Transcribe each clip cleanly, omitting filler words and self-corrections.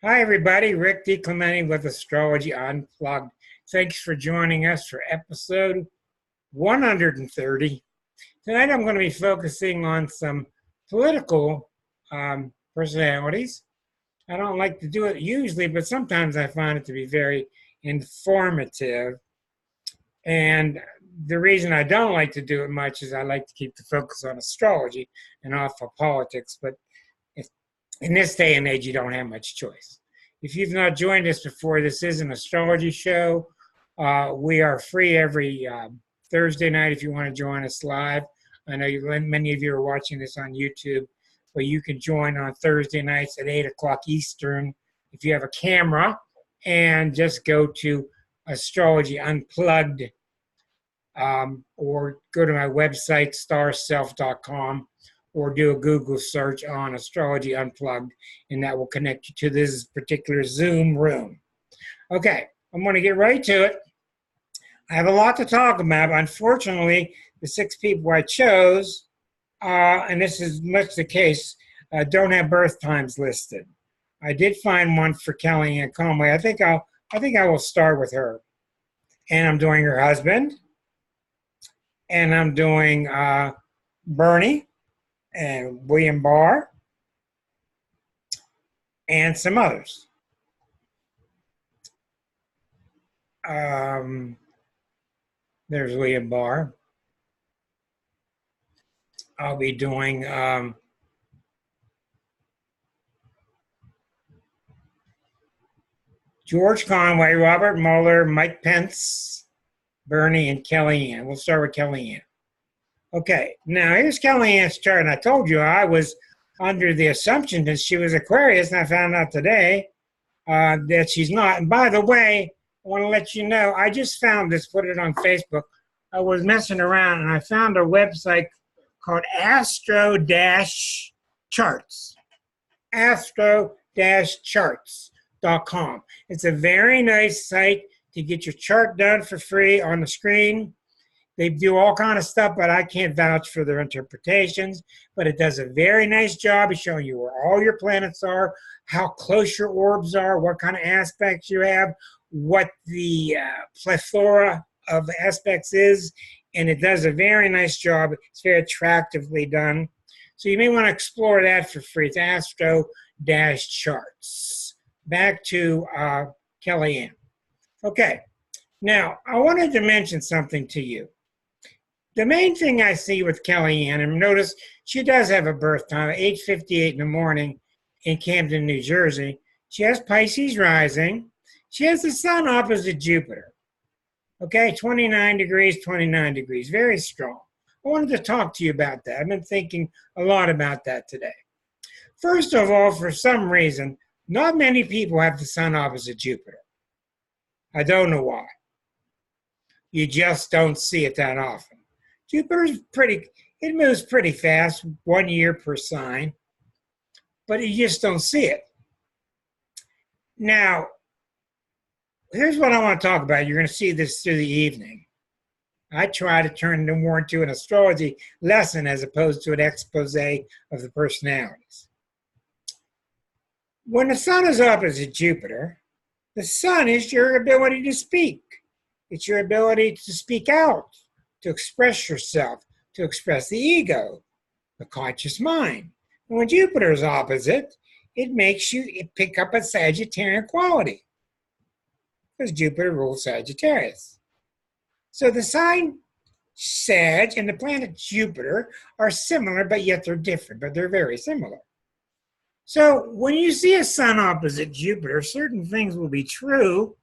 Hi, everybody. Rick DiClemente with Astrology Unplugged. Thanks for joining us for episode 130. Tonight, I'm going to be focusing on some political personalities. I don't like to do it usually, but sometimes I find it to be very informative. And the reason I don't like to do it much is I like to keep the focus on astrology and off of politics. But in this day and age, you don't have much choice. If you've not joined us before, this is an astrology show. We are free every Thursday night if you want to join us live. I know many of you are watching this on YouTube, but you can join on Thursday nights at 8 o'clock Eastern if you have a camera, and just go to Astrology Unplugged or go to my website, starself.com, or do a Google search on Astrology Unplugged, and that will connect you to this particular Zoom room. Okay, I'm going to get right to it. I have a lot to talk about. Unfortunately, the 6 people I chose, and this is much the case, don't have birth times listed. I did find one for Kellyanne Conway. I think I will start with her. And I'm doing her husband, and I'm doing Bernie and William Barr, and some others. There's William Barr. I'll be doing George Conway, Robert Mueller, Mike Pence, Bernie, and Kellyanne. We'll start with Kellyanne. Okay, now here's Kellyanne's chart, and I told you I was under the assumption that she was Aquarius, and I found out today that she's not. And by the way, I want to let you know, I just found this, put it on Facebook. I was messing around, and I found a website called Astro-Charts. Astro-Charts.com. It's a very nice site to get your chart done for free on the screen. They do all kind of stuff, but I can't vouch for their interpretations. But it does a very nice job of showing you where all your planets are, how close your orbs are, what kind of aspects you have, what the plethora of aspects is. And it does a very nice job. It's very attractively done. So you may want to explore that for free. It's Astro-Charts. Back to Kellyanne. Okay. Now, I wanted to mention something to you. The main thing I see with Kellyanne, and notice she does have a birth time at 8:58 in the morning in Camden, New Jersey. She has Pisces rising. She has the sun opposite Jupiter. Okay, 29 degrees, 29 degrees, very strong. I wanted to talk to you about that. I've been thinking a lot about that today. First of all, for some reason, not many people have the sun opposite Jupiter. I don't know why. You just don't see it that often. Jupiter's it moves pretty fast, 1 year per sign, but you just don't see it. Now, here's what I want to talk about. You're going to see this through the evening. I try to turn it more into an astrology lesson as opposed to an expose of the personalities. When the sun is opposite Jupiter, the sun is your ability to speak. It's your ability to speak out, to express yourself, to express the ego, the conscious mind. And when Jupiter is opposite, it makes you pick up a Sagittarian quality, because Jupiter rules Sagittarius. So the sign Sag and the planet Jupiter are similar, but yet they're different, but they're very similar. So when you see a sun opposite Jupiter, certain things will be true,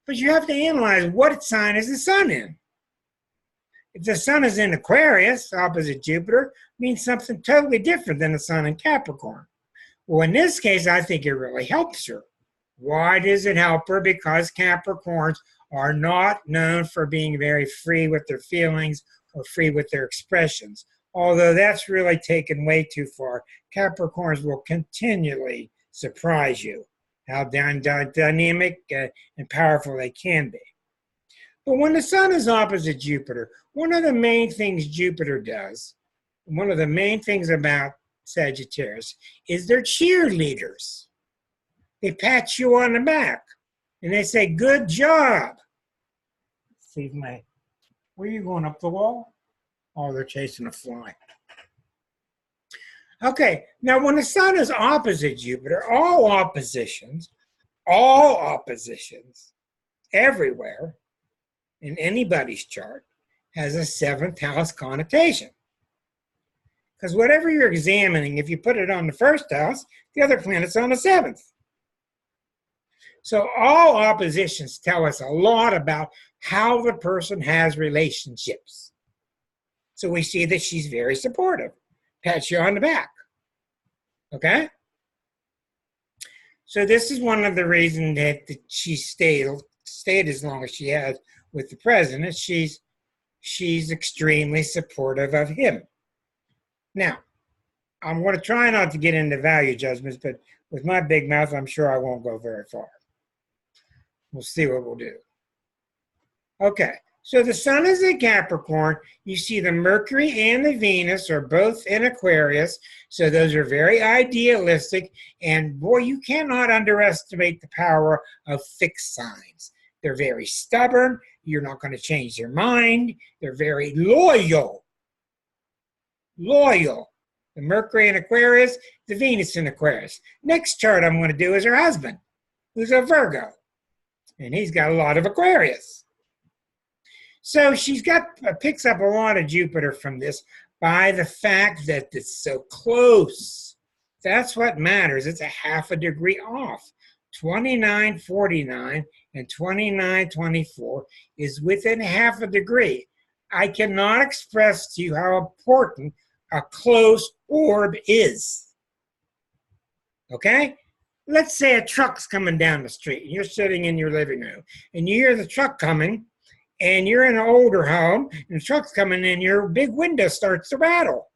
but you have to analyze what sign is the sun in. If the sun is in Aquarius, opposite Jupiter, means something totally different than the sun in Capricorn. Well, in this case, I think it really helps her. Why does it help her? Because Capricorns are not known for being very free with their feelings or free with their expressions. Although that's really taken way too far. Capricorns will continually surprise you, how dynamic and powerful they can be. But when the sun is opposite Jupiter, one of the main things Jupiter does, one of the main things about Sagittarius, is they're cheerleaders. They pat you on the back and they say, good job. Let's see my, where are you going, up the wall? Oh, they're chasing a fly. Okay, now when the sun is opposite Jupiter, all oppositions, everywhere in anybody's chart has a 7th house connotation. Because whatever you're examining, if you put it on the 1st house, the other planet's on the 7th. So all oppositions tell us a lot about how the person has relationships. So we see that she's very supportive, pats you on the back. Okay? So this is one of the reasons that she stayed as long as she has with the president. She's extremely supportive of him. Now, I'm going to try not to get into value judgments, but with my big mouth, I'm sure I won't go very far. We'll see what we'll do. Okay, so the sun is in Capricorn. You see the Mercury and the Venus are both in Aquarius, so those are very idealistic, and boy, you cannot underestimate the power of fixed signs. They're very stubborn. You're not going to change their mind. They're very loyal. Loyal. The Mercury in Aquarius, the Venus in Aquarius. Next chart I'm going to do is her husband, who's a Virgo. And he's got a lot of Aquarius. So she's picks up a lot of Jupiter from this by the fact that it's so close. That's what matters. It's a half a degree off. 2949 and 2924 is within half a degree. I cannot express to you how important a close orb is. Okay? Let's say a truck's coming down the street and you're sitting in your living room and you hear the truck coming and you're in an older home and the truck's coming in, your big window starts to rattle.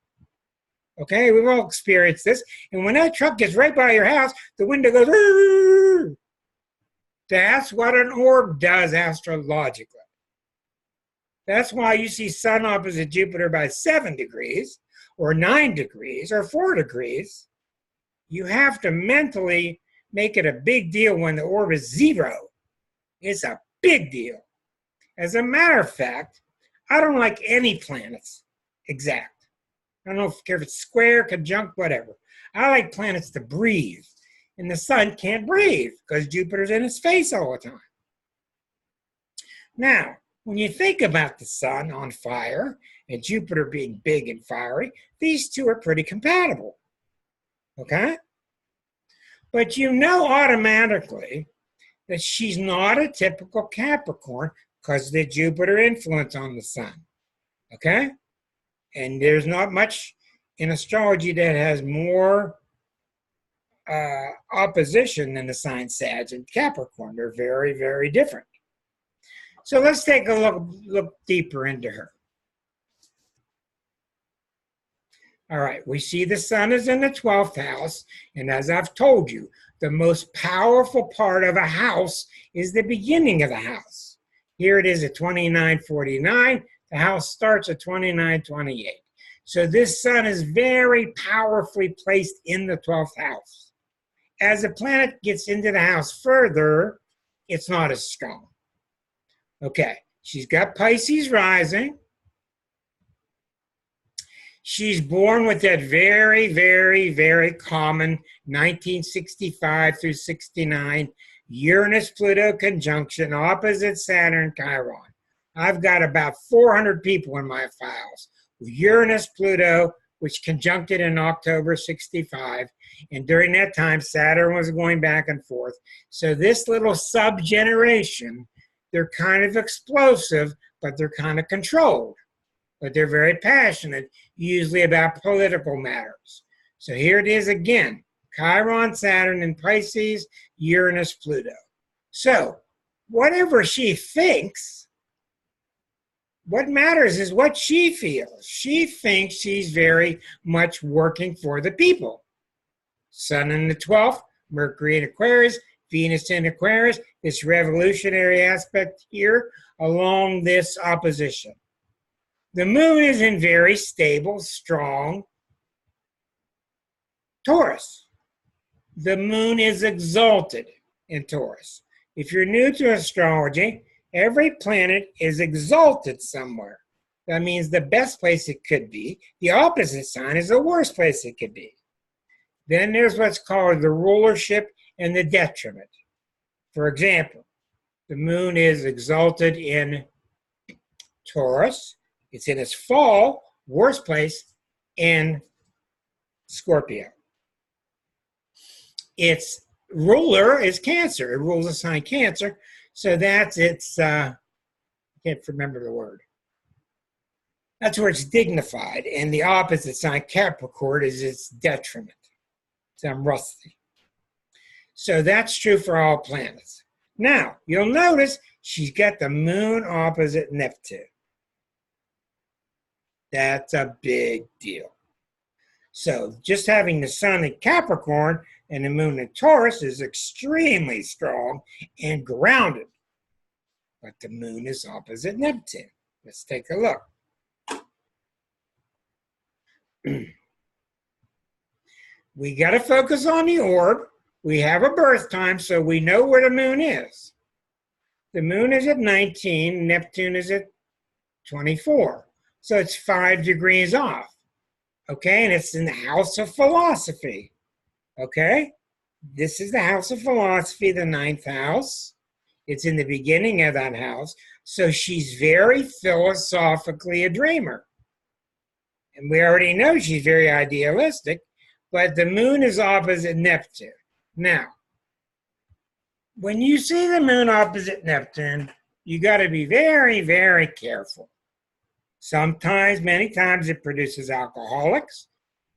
Okay, we've all experienced this. And when that truck gets right by your house, the window goes, "Rrr." That's what an orb does astrologically. That's why you see sun opposite Jupiter by 7 degrees or 9 degrees or 4 degrees. You have to mentally make it a big deal when the orb is 0. It's a big deal. As a matter of fact, I don't like any planets exact. I don't care if it's square, conjunct, whatever. I like planets to breathe. And the sun can't breathe because Jupiter's in its face all the time. Now, when you think about the sun on fire and Jupiter being big and fiery, these two are pretty compatible. Okay? But you know automatically that she's not a typical Capricorn because of the Jupiter influence on the sun. Okay? And there's not much in astrology that has more opposition than the sign Sag and Capricorn. They're very, very different. So let's take a look deeper into her. All right, we see the sun is in the 12th house, and as I've told you, the most powerful part of a house is the beginning of the house. Here it is at 2949. The house starts at 2928. So this sun is very powerfully placed in the 12th house. As the planet gets into the house further, it's not as strong. Okay, she's got Pisces rising. She's born with that very, very, very common 1965 through 69 Uranus-Pluto conjunction, opposite Saturn, Chiron. I've got about 400 people in my files with Uranus-Pluto, which conjuncted in October 65. And during that time, Saturn was going back and forth. So this little sub-generation, they're kind of explosive, but they're kind of controlled. But they're very passionate, usually about political matters. So here it is again, Chiron, Saturn, and Pisces, Uranus, Pluto. So whatever she thinks, what matters is what she feels. She thinks she's very much working for the people. Sun in the 12th, Mercury in Aquarius, Venus in Aquarius, this revolutionary aspect here along this opposition. The moon is in very stable, strong Taurus. the moon is exalted in Taurus. If you're new to astrology, every planet is exalted somewhere. That means the best place it could be. The opposite sign is the worst place it could be. Then there's what's called the rulership and the detriment. For example, the moon is exalted in Taurus. It's in its fall, worst place, in Scorpio. Its ruler is Cancer. It rules the sign Cancer. So that's its, I can't remember the word. That's where it's dignified. And the opposite sign, Capricorn, is its detriment. So I'm rusty. So that's true for all planets. Now, you'll notice she's got the moon opposite Neptune. That's a big deal. So just having the sun in Capricorn and the moon in Taurus is extremely strong and grounded. But the moon is opposite Neptune. Let's take a look. We got to focus on the orb. We have a birth time, so we know where the moon is. The moon is at 19, Neptune is at 24. So it's 5 degrees off. Okay, and it's in the house of philosophy. Okay, this is the house of philosophy, the 9th house. It's in the beginning of that house. So she's very philosophically a dreamer. And we already know she's very idealistic, but the moon is opposite Neptune. Now, when you see the moon opposite Neptune, you got to be very, very careful. Sometimes, many times it produces alcoholics.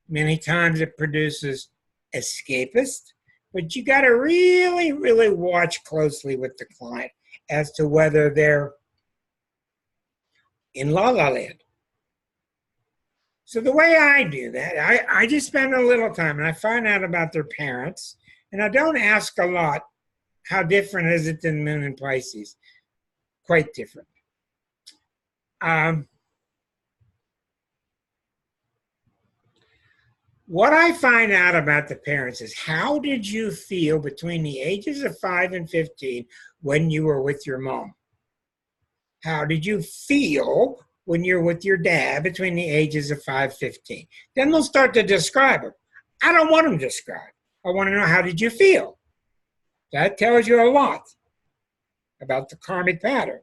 Many times it produces escapists. But you got to really, really watch closely with the client as to whether they're in la la land. So the way I do that, I just spend a little time and I find out about their parents. And I don't ask a lot, how different is it than moon in Pisces? Quite different. What I find out about the parents is, how did you feel between the ages of 5 and 15 when you were with your mom? How did you feel when you're with your dad between the ages of 5 and 15? Then they'll start to describe them. I don't want them to describe. I want to know, how did you feel? That tells you a lot about the karmic pattern.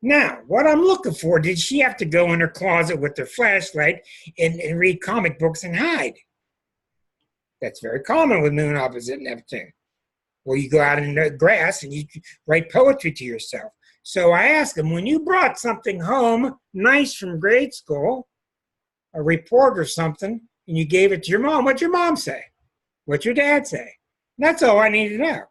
Now, what I'm looking for, did she have to go in her closet with her flashlight and read comic books and hide? That's very common with moon opposite Neptune. Or you go out in the grass and you write poetry to yourself. So I asked him, when you brought something home nice from grade school, a report or something, and you gave it to your mom, what'd your mom say? What'd your dad say? That's all I need to know.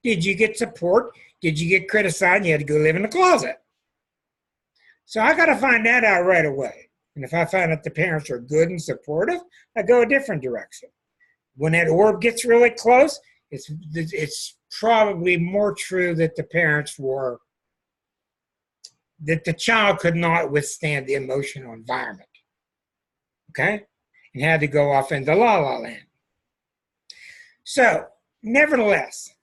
Did you get support? Did you get criticized? You had to go live in the closet. So I got to find that out right away. And if I find that the parents are good and supportive, I go a different direction. When that orb gets really close, it's probably more true that the parents were, that the child could not withstand the emotional environment. Okay? And had to go off into la la land. So, nevertheless,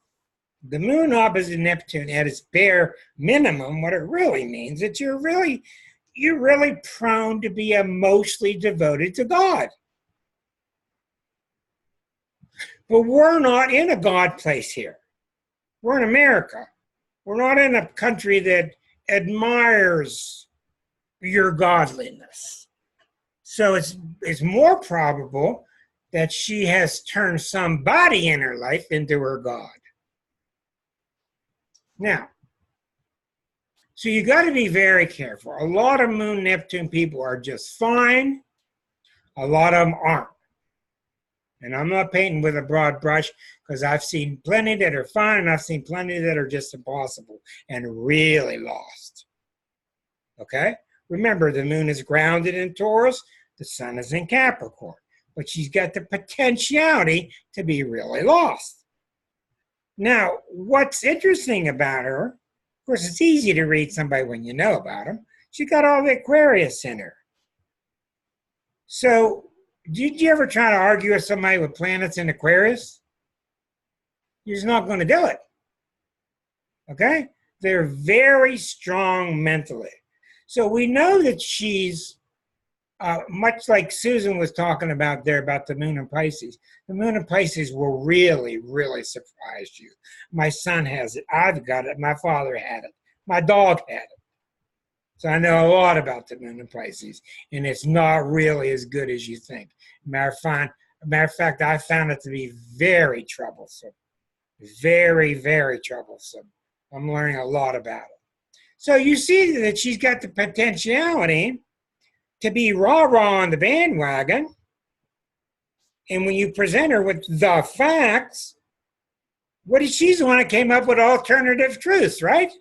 the moon opposite Neptune at its bare minimum, what it really means is you're really prone to be emotionally devoted to God. But we're not in a God place here. We're in America. We're not in a country that admires your godliness. So it's more probable that she has turned somebody in her life into her God. Now, so you got to be very careful. A lot of moon Neptune people are just fine. A lot of them aren't. And I'm not painting with a broad brush, because I've seen plenty that are fine and I've seen plenty that are just impossible and really lost. Okay? Remember, the moon is grounded in Taurus. The sun is in Capricorn. But she's got the potentiality to be really lost. Now, what's interesting about her, of course, it's easy to read somebody when you know about them. She got all the Aquarius in her. So Did you ever try to argue with somebody with planets in Aquarius? You're just not going to do it. Okay? They're very strong mentally. So we know that she's much like Susan was talking about there about the moon in Pisces. The moon in Pisces will really, really surprise you. My son has it. I've got it. My father had it. My dog had it. So I know a lot about the moon in Pisces, and it's not really as good as you think. Matter of fact, I found it to be very troublesome. Very, very troublesome. I'm learning a lot about it. So you see that she's got the potentiality to be rah-rah on the bandwagon. And when you present her with the facts, she's the one that came up with alternative truths, right?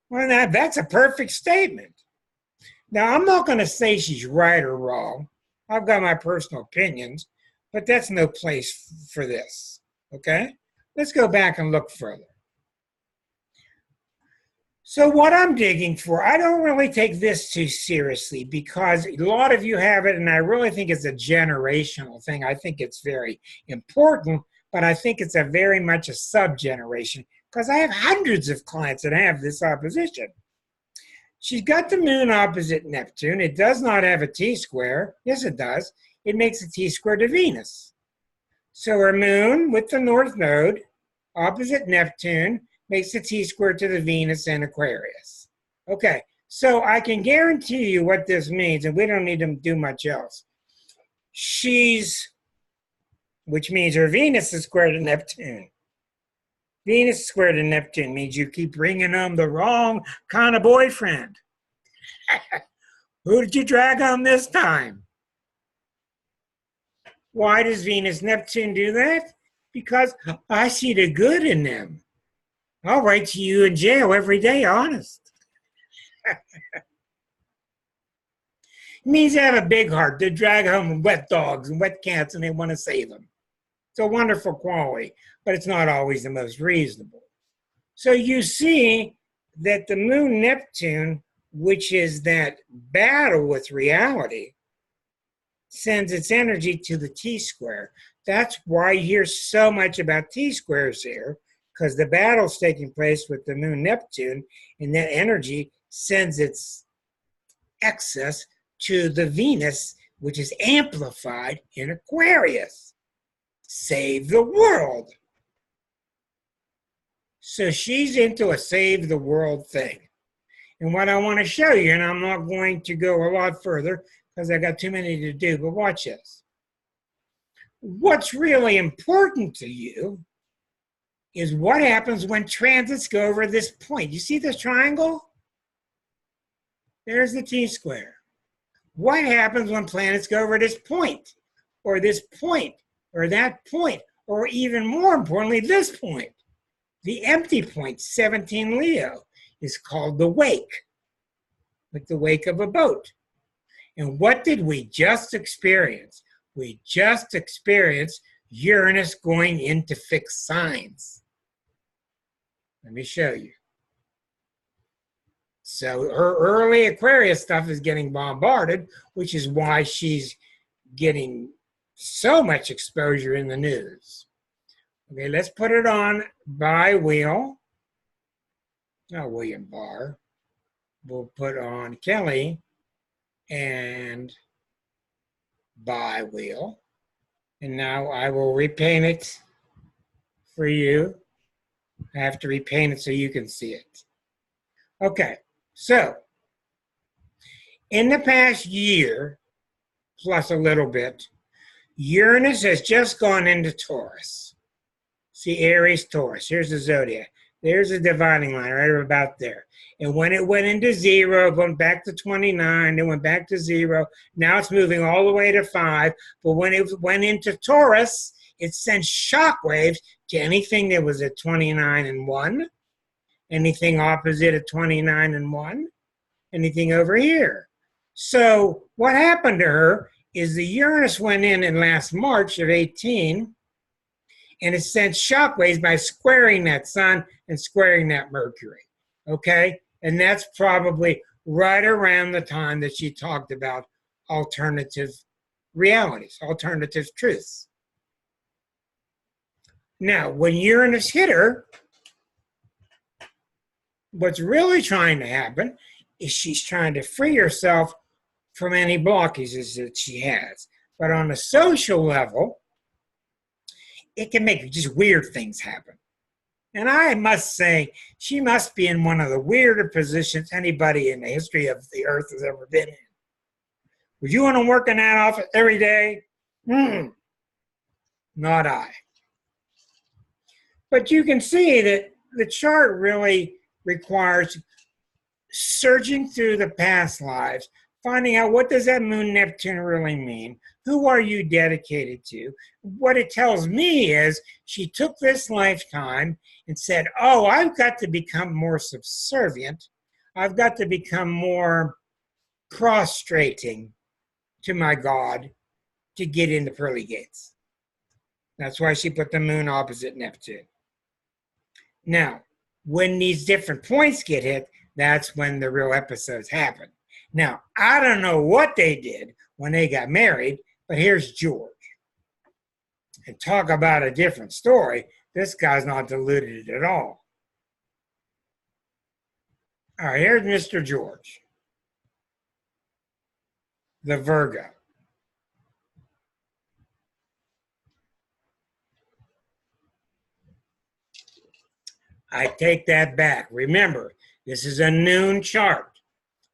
Well, that's a perfect statement. Now, I'm not going to say she's right or wrong. I've got my personal opinions, but that's no place for this, okay? Let's go back and look further. So what I'm digging for, I don't really take this too seriously because a lot of you have it, and I really think it's a generational thing. I think it's very important, but I think it's a very much a sub-generation because I have hundreds of clients that have this opposition. She's got the moon opposite Neptune. It does not have a T-square. Yes, it does. It makes a T-square to Venus. So her moon with the north node opposite Neptune makes a T-square to the Venus in Aquarius. Okay, so I can guarantee you what this means, and we don't need to do much else. Which means her Venus is square to Neptune. Venus square to Neptune means you keep bringing home the wrong kind of boyfriend. Who did you drag on this time? Why does Venus Neptune do that? Because I see the good in them. I'll write to you in jail every day, honest. It means they have a big heart. They drag home wet dogs and wet cats and they want to save them. It's a wonderful quality, but it's not always the most reasonable. So you see that the moon Neptune, which is that battle with reality, sends its energy to the T-square. That's why you hear so much about T-squares here, because the battle's taking place with the moon Neptune, and that energy sends its excess to the Venus, which is amplified in Aquarius. Save the world. So she's into a save the world thing. And what I want to show you, and I'm not going to go a lot further because I got too many to do, but watch this. What's really important to you is what happens when transits go over this point. You see this triangle? There's the T-square. What happens when planets go over this point, or this point, or that point, or even more importantly, this point? The empty point, 17 Leo, is called the wake, like the wake of a boat. And what did we just experience? We just experienced Uranus going into fixed signs. Let me show you. So her early Aquarius stuff is getting bombarded, which is why she's getting so much exposure in the news. Okay, let's put it on by wheel. Not William Barr. We'll put on Kelly and by wheel. And now I will repaint it for you. I have to repaint it so you can see it. Okay, so in the past year, plus a little bit, Uranus has just gone into Taurus. See, Aries, Taurus. Here's the zodiac. There's a dividing line right about there. And when it went into 0, it went back to 29, it went back to 0. Now it's moving all the way to 5. But when it went into Taurus, it sent shockwaves to anything that was at 29 and 1, anything opposite at 29 and 1, anything over here. So what happened to her is the Uranus went in last March of 18, and it sent shockwaves by squaring that sun and squaring that Mercury, okay? And that's probably right around the time that she talked about alternative realities, alternative truths. Now, when Uranus hit her, what's really trying to happen is she's trying to free herself from any blockages that she has. But on a social level, it can make just weird things happen. And I must say, she must be in one of the weirder positions anybody in the history of the earth has ever been in. Would you want to work in that office every day? Not I. But you can see that the chart really requires searching through the past lives, finding out what does that moon Neptune really mean? Who are you dedicated to? What it tells me is she took this lifetime and said, oh, I've got to become more subservient. I've got to become more prostrating to my God to get in the pearly gates. That's why she put the moon opposite Neptune. Now, when these different points get hit, that's when the real episodes happen. Now, I don't know what they did when they got married, but here's George. And talk about a different story. This guy's not deluded at all. All right, here's Mr. George, the Virgo. I take that back. Remember, this is a noon chart,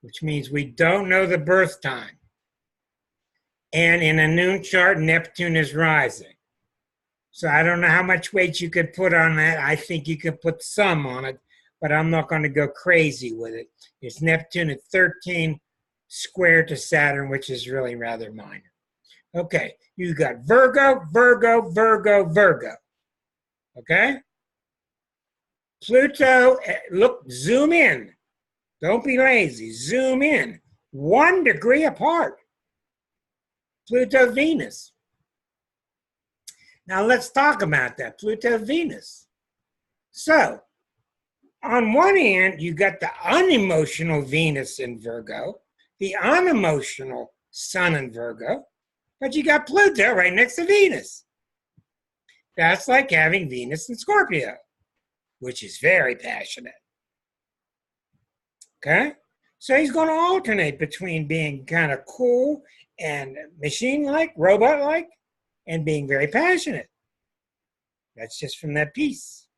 which means we don't know the birth time. And in a noon chart, Neptune is rising. So I don't know how much weight you could put on that. I think you could put some on it, but I'm not going to go crazy with it. It's Neptune at 13 square to Saturn, which is really rather minor. Okay, you got Virgo, Virgo, Virgo, Virgo. Okay? Pluto, look, zoom in. Don't be lazy. Zoom in. 1 degree apart. Pluto, Venus. Now let's talk about that. Pluto, Venus. So, on one hand, you got the unemotional Venus in Virgo, the unemotional Sun in Virgo, but you got Pluto right next to Venus. That's like having Venus in Scorpio, which is very passionate. Okay? So he's going to alternate between being kind of cool and machine-like, robot-like, and being very passionate. That's just from that piece.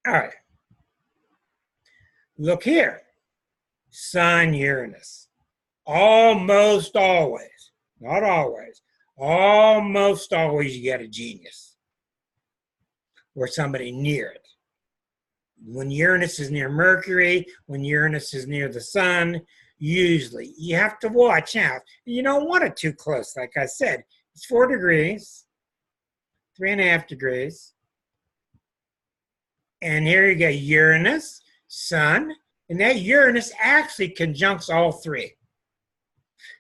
All right. Look here. Sun, Uranus. Almost always, not always, almost always you get a genius or somebody near it. When Uranus is near Mercury, when Uranus is near the sun, usually you have to watch out. You don't want it too close. Like I said, it's 4 degrees, 3.5 degrees. And here you get Uranus, Sun, and that Uranus actually conjuncts all 3.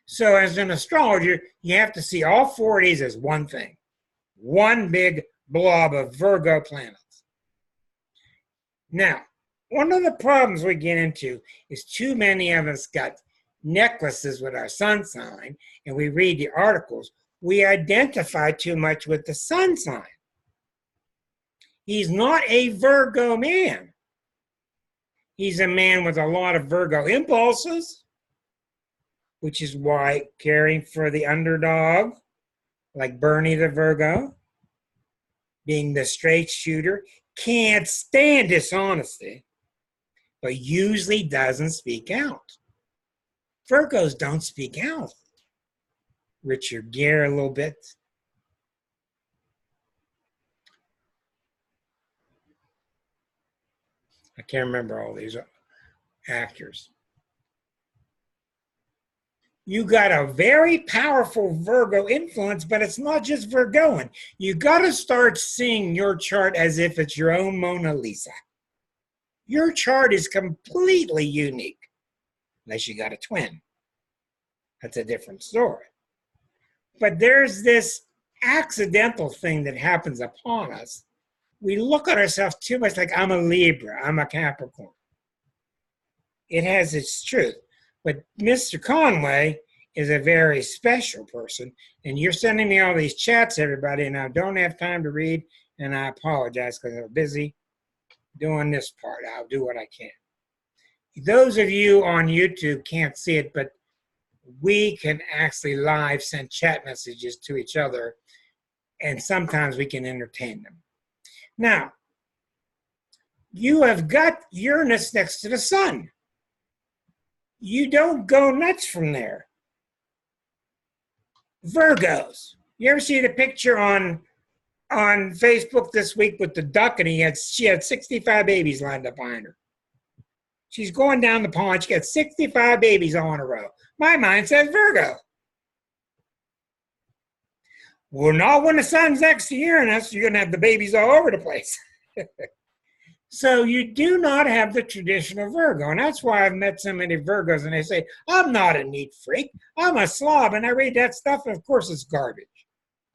So as an astrologer, you have to see all 4 of these as one thing. One big blob of Virgo planets. Now, one of the problems we get into is too many of us got necklaces with our sun sign, and we read the articles. We identify too much with the sun sign. He's not a Virgo man. He's a man with a lot of Virgo impulses, which is why caring for the underdog, like Bernie the Virgo, being the straight shooter, can't stand dishonesty, but usually doesn't speak out. Virgos don't speak out. Richard Gere a little bit. I can't remember all these actors. You got a very powerful Virgo influence, but it's not just Virgoan. You got to start seeing your chart as if it's your own Mona Lisa. Your chart is completely unique, unless you got a twin. That's a different story. But there's this accidental thing that happens upon us. We look at ourselves too much like I'm a Libra, I'm a Capricorn. It has its truth. But Mr. Conway is a very special person, and you're sending me all these chats, everybody, and I don't have time to read, and I apologize because I'm busy doing this part. I'll do what I can. Those of you on YouTube can't see it, but we can actually live send chat messages to each other, and sometimes we can entertain them. Now, you have got Uranus next to the sun. You don't go nuts from there. Virgos. You ever see the picture on Facebook this week with the duck, and she had 65 babies lined up behind her. She's going down the pond. She got 65 babies all in a row. My mind says Virgo. Well, not when the sun's next to Uranus. You're going to have the babies all over the place. So you do not have the traditional Virgo. And that's why I've met so many Virgos, and they say, I'm not a neat freak. I'm a slob. And I read that stuff, and of course it's garbage.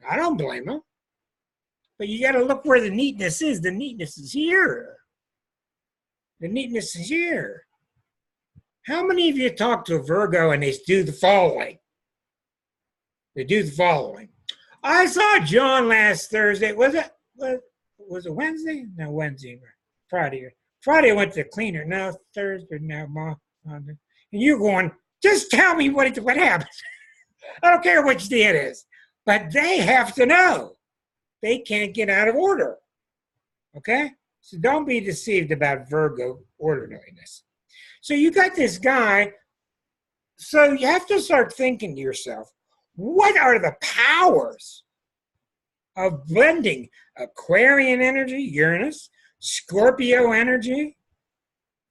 I don't blame them. But you got to look where the neatness is. The neatness is here. The neatness is here. How many of you talk to a Virgo and they do the following? They do the following. I saw John last Thursday. Was it Wednesday? No, Wednesday. Friday. Friday I went to the cleaner. No, Thursday. No, Monday. And you're going, just tell me what happened. I don't care which day it is. But they have to know. They can't get out of order. Okay? So don't be deceived about Virgo orderliness. So you got this guy. So you have to start thinking to yourself, what are the powers of blending Aquarian energy, Uranus, Scorpio energy,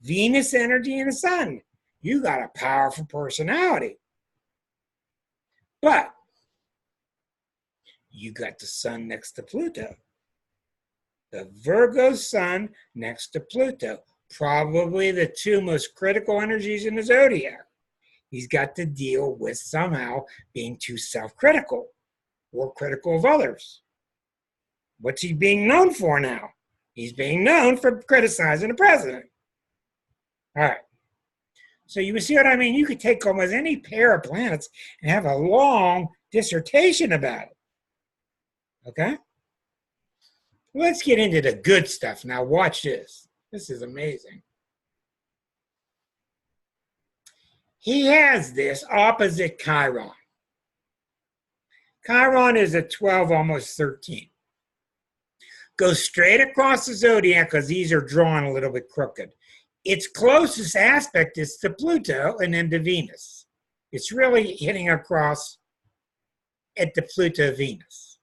Venus energy, and the sun? You got a powerful personality. But you got the sun next to Pluto. The Virgo sun next to Pluto. Probably the two most critical energies in the zodiac. He's got to deal with somehow being too self-critical or critical of others. What's he being known for now? He's being known for criticizing the president. All right. So you see what I mean? You could take almost any pair of planets and have a long dissertation about it. Okay? Let's get into the good stuff. Now watch this. This is amazing. He has this opposite Chiron. Chiron is a 12, almost 13. Goes straight across the zodiac because these are drawn a little bit crooked. Its closest aspect is to Pluto and then to Venus. It's really hitting across at the Pluto-Venus.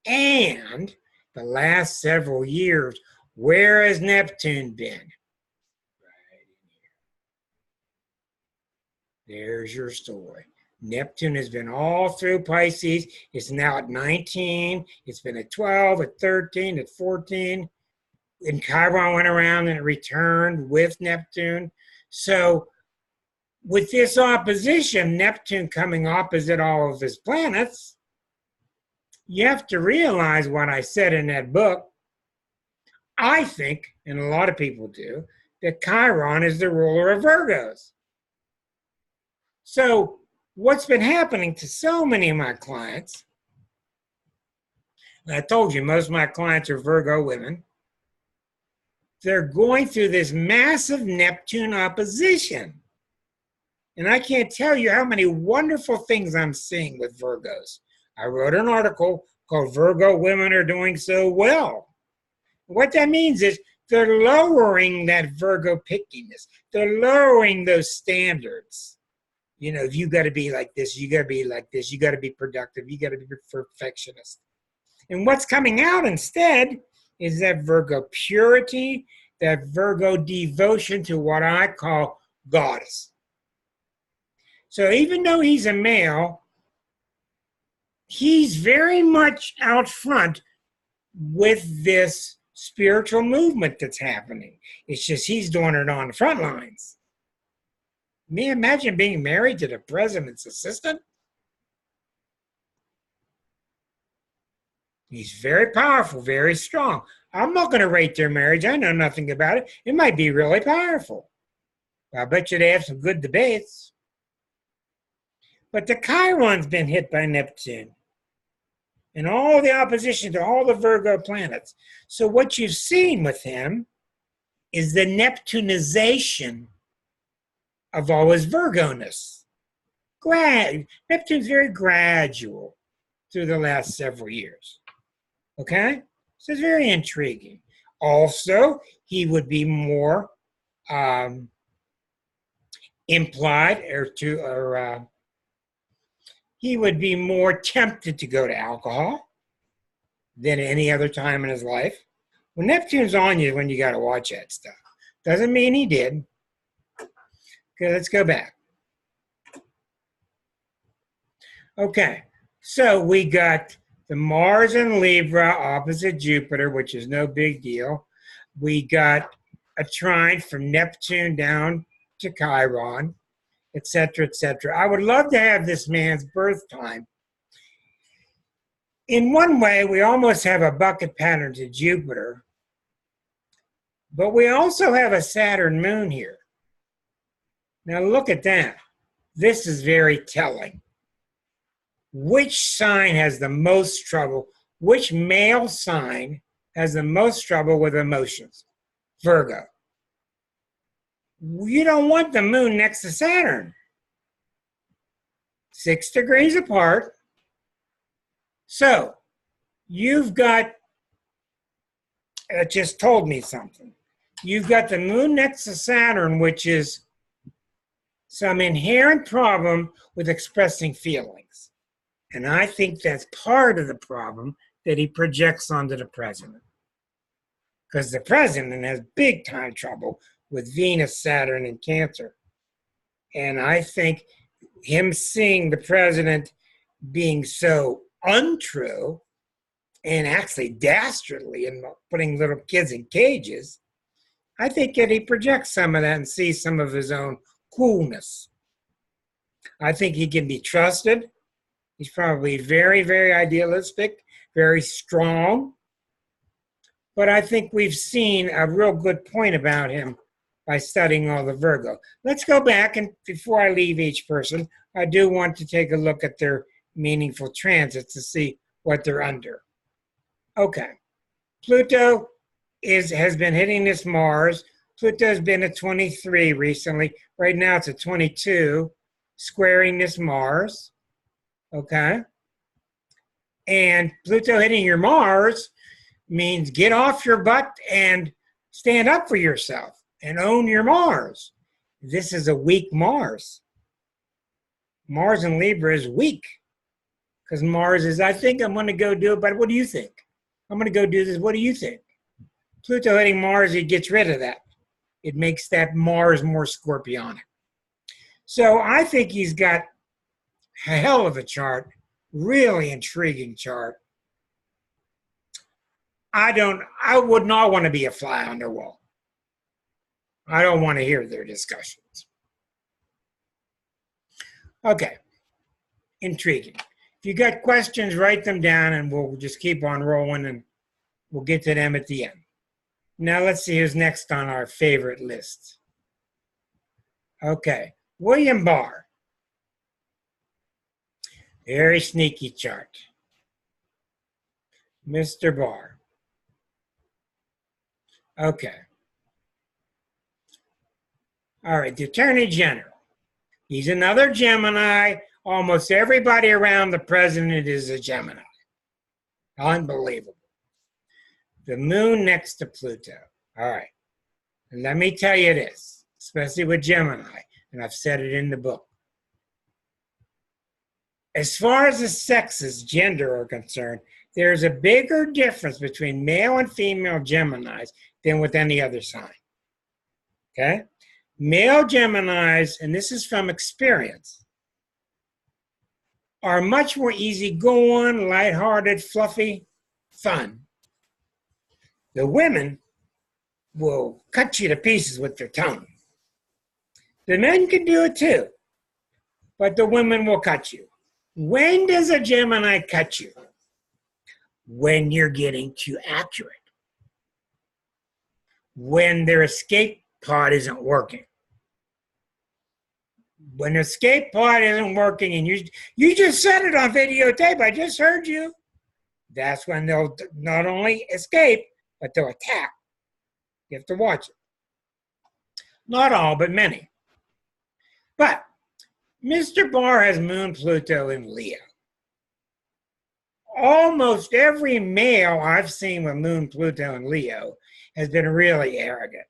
And the last several years, where has Neptune been? Right in here. There's your story. Neptune has been all through Pisces. It's now at 19. It's been at 12, at 13, at 14. And Chiron went around and it returned with Neptune. So with this opposition, Neptune coming opposite all of his planets, you have to realize what I said in that book. I think, and a lot of people do, that Chiron is the ruler of Virgos. So what's been happening to so many of my clients, and I told you most of my clients are Virgo women, they're going through this massive Neptune opposition. And I can't tell you how many wonderful things I'm seeing with Virgos. I wrote an article called Virgo Women Are Doing So Well. What that means is they're lowering that Virgo pickiness. They're lowering those standards. You know, you got to be like this, you got to be like this, you got to be productive, you got to be perfectionist. And what's coming out instead is that Virgo purity, that Virgo devotion to what I call goddess. So even though he's a male, he's very much out front with this spiritual movement that's happening. It's just he's doing it on the front lines. Imagine being married to the president's assistant. He's very powerful, very strong. I'm not going to rate their marriage. I know nothing about it. It might be really powerful. I bet you they have some good debates. But the Chiron's been hit by Neptune and all the opposition to all the Virgo planets. So what you've seen with him is the Neptunization of all his Virgo-ness. Neptune's very gradual through the last several years. Okay? So it's very intriguing. Also, he would be more implied he would be more tempted to go to alcohol than any other time in his life. When Neptune's on you, when you got to watch that stuff. Doesn't mean he did. Okay, let's go back. Okay, so we got the Mars in Libra opposite Jupiter, which is no big deal. We got a trine from Neptune down to Chiron, etc., etc. I would love to have this man's birth time. In one way, we almost have a bucket pattern to Jupiter, but we also have a Saturn moon here. Now look at that. This is very telling. Which sign has the most trouble? Which male sign has the most trouble with emotions? Virgo. You don't want the moon next to Saturn. 6 degrees apart. So, you've got, it just told me something. You've got the moon next to Saturn, which is some inherent problem with expressing feelings. And I think that's part of the problem that he projects onto the president. Because the president has big time trouble with Venus, Saturn, and Cancer. And I think him seeing the president being so untrue and actually dastardly and putting little kids in cages, I think that he projects some of that and sees some of his own coolness. I think he can be trusted. He's probably very, very idealistic, very strong. But I think we've seen a real good point about him by studying all the Virgo. Let's go back, and before I leave each person, I do want to take a look at their meaningful transits to see what they're under. Okay. Pluto has been hitting this Mars. Pluto's been at 23 recently. Right now it's at 22, squaring this Mars. Okay. And Pluto hitting your Mars means get off your butt and stand up for yourself and own your Mars. This is a weak Mars. Mars in Libra is weak because Mars is, I think I'm going to go do it, but what do you think? I'm going to go do this. What do you think? Pluto hitting Mars, it gets rid of that. It makes that Mars more scorpionic. So I think he's got a hell of a chart, really intriguing chart. I would not want to be a fly on their wall. I don't want to hear their discussions. Okay, intriguing. If you got questions, write them down and we'll just keep on rolling and we'll get to them at the end. Now let's see who's next on our favorite list. Okay, William Barr. Very sneaky chart. Mr. Barr. Okay. All right, the Attorney General. He's another Gemini. Almost everybody around the president is a Gemini. Unbelievable. The moon next to Pluto. All right. And let me tell you this, especially with Gemini, and I've said it in the book. As far as the sexes, gender are concerned, there's a bigger difference between male and female Geminis than with any other sign. Okay? Male Geminis, and this is from experience, are much more easygoing, lighthearted, fluffy, fun. The women will cut you to pieces with their tongue. The men can do it too, but the women will cut you. When does a Gemini cut you? When you're getting too accurate. When their escape pod isn't working. When the escape pod isn't working and you just said it on videotape, I just heard you. That's when they'll not only escape, but they'll attack. You have to watch it. Not all, but many. But Mr. Barr has Moon Pluto in Leo. Almost every male I've seen with Moon Pluto in Leo has been really arrogant.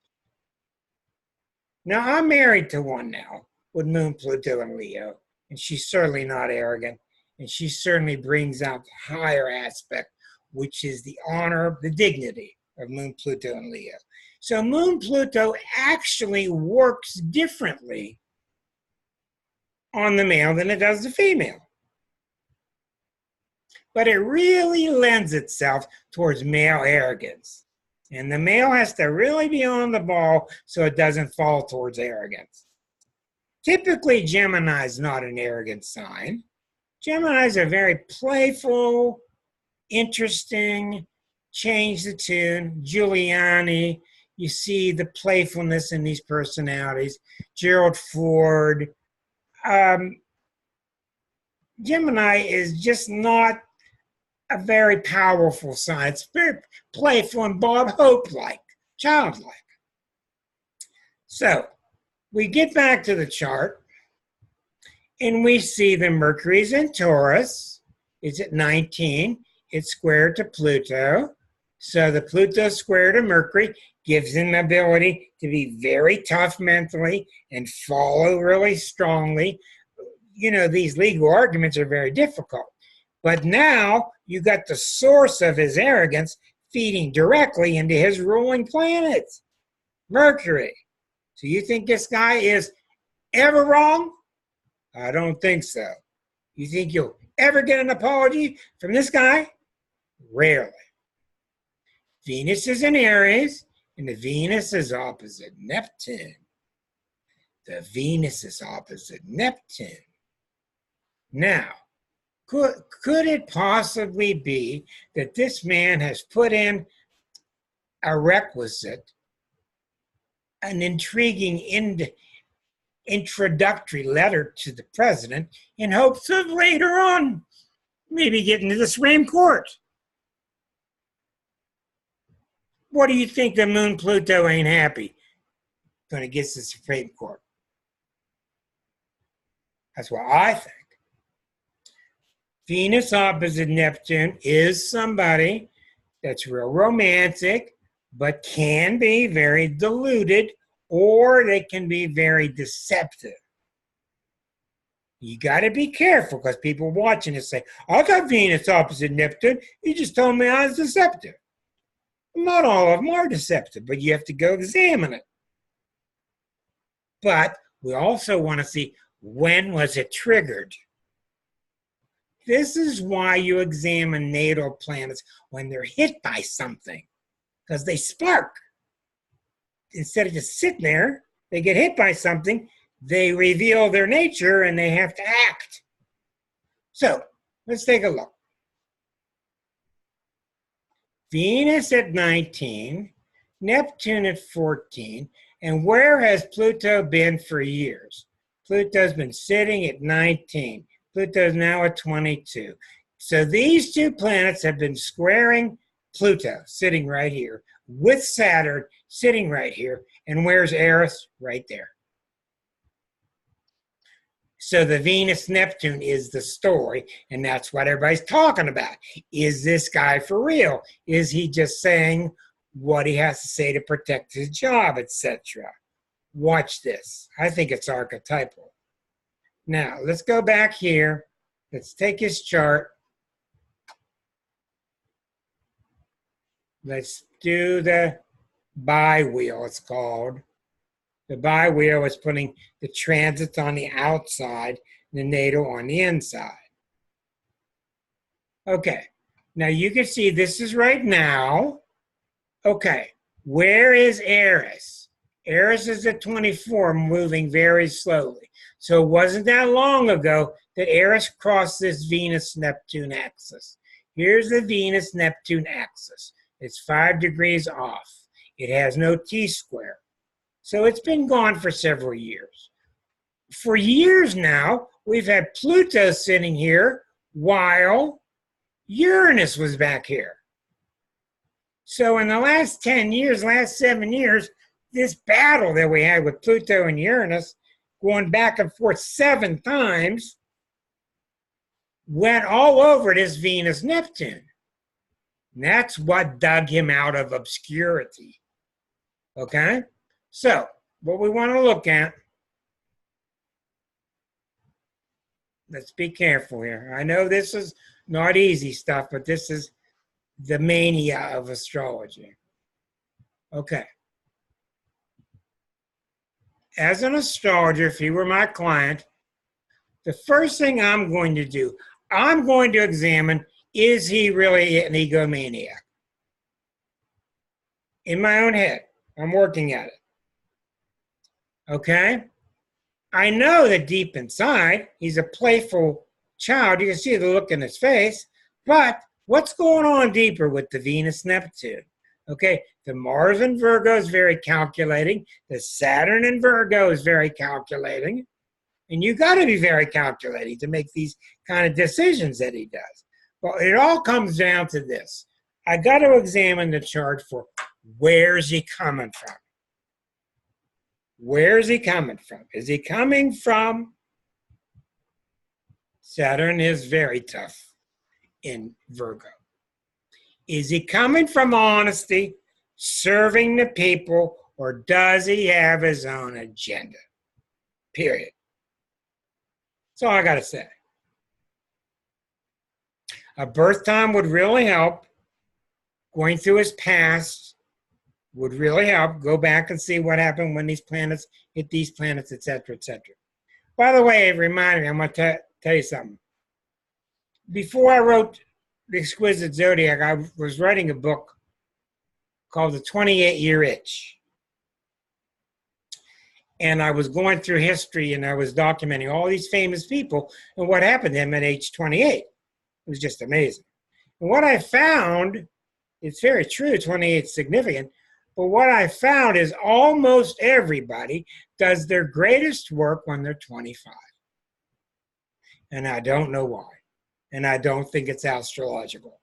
Now, I'm married to one now with Moon Pluto in Leo, and she's certainly not arrogant, and she certainly brings out the higher aspect, which is the honor, the dignity of Moon Pluto in Leo. So Moon Pluto actually works differently on the male than it does the female. But it really lends itself towards male arrogance. And the male has to really be on the ball so it doesn't fall towards arrogance. Typically, Gemini is not an arrogant sign. Geminis are very playful, interesting, change the tune. Giuliani, you see the playfulness in these personalities. Gerald Ford. Gemini is just not a very powerful sign. It's very playful and Bob Hope-like, childlike. So we get back to the chart and we see the Mercury's in Taurus. It's at 19. It's square to Pluto. So the Pluto square to Mercury gives him the ability to be very tough mentally and follow really strongly. You know, these legal arguments are very difficult. But now you got the source of his arrogance feeding directly into his ruling planet, Mercury. So you think this guy is ever wrong? I don't think so. You think you'll ever get an apology from this guy? Rarely. Venus is in Aries, and the Venus is opposite Neptune. The Venus is opposite Neptune. Now, could it possibly be that this man has put in a requisite, an intriguing introductory letter to the president in hopes of later on maybe getting to the Supreme Court? What do you think the Moon Pluto ain't happy when it gets to the Supreme Court? That's what I think. Venus opposite Neptune is somebody that's real romantic, but can be very deluded, or they can be very deceptive. You got to be careful because people watching it say, I got Venus opposite Neptune. You just told me I was deceptive. Not all of them are deceptive, but you have to go examine it. But we also want to see, when was it triggered? This is why you examine natal planets when they're hit by something, because they spark. Instead of just sitting there, they get hit by something, they reveal their nature and they have to act. So let's take a look. Venus at 19, Neptune at 14, and where has Pluto been for years? Pluto's been sitting at 19. Pluto's now at 22. So these two planets have been squaring Pluto, sitting right here, with Saturn sitting right here. And where's Eris? Right there. So the Venus-Neptune is the story, and that's what everybody's talking about. Is this guy for real? Is he just saying what he has to say to protect his job, etc.? Watch this. I think it's archetypal. Now, let's go back here. Let's take his chart. Let's do the bi-wheel, it's called. The bi-wheel is putting the transits on the outside, the natal on the inside. Okay, now you can see this is right now. Okay, where is Eris? Eris is at 24, moving very slowly. So it wasn't that long ago that Eris crossed this Venus-Neptune axis. Here's the Venus-Neptune axis. It's 5 degrees off. It has no T-square. So it's been gone for several years. for years now, we've had Pluto sitting here while Uranus was back here. So in the last 10 years, last 7 years, this battle that we had with Pluto and Uranus going back and forth 7 times went all over this Venus-Neptune. And that's what dug him out of obscurity. Okay? So, what we want to look at, let's be careful here. I know this is not easy stuff, but this is the mania of astrology. Okay. As an astrologer, if you were my client, the first thing I'm going to do, I'm going to examine, is he really an egomaniac? In my own head, I'm working at it. Okay? I know that deep inside, he's a playful child. You can see the look in his face. But what's going on deeper with the Venus-Neptune? Okay, the Mars in Virgo is very calculating. The Saturn in Virgo is very calculating. And you got to be very calculating to make these kind of decisions that he does. Well, it all comes down to this. I got to examine the chart for where's he coming from? Where's he coming from? Is he coming from? Saturn is very tough in Virgo. Is he coming from honesty, serving the people, or does he have his own agenda? Period. That's all I got to say. A birth time would really help. Going through his past would really help. Go back and see what happened when these planets hit these planets, etc., etc. By the way, it reminded me, I'm going to tell you something. Before I wrote The Exquisite Zodiac, I was writing a book called The 28-Year Itch. And I was going through history and I was documenting all these famous people and what happened to them at age 28. It was just amazing. And what I found, it's very true, 28 is significant, but what I found is almost everybody does their greatest work when they're 25. And I don't know why. And I don't think it's astrological.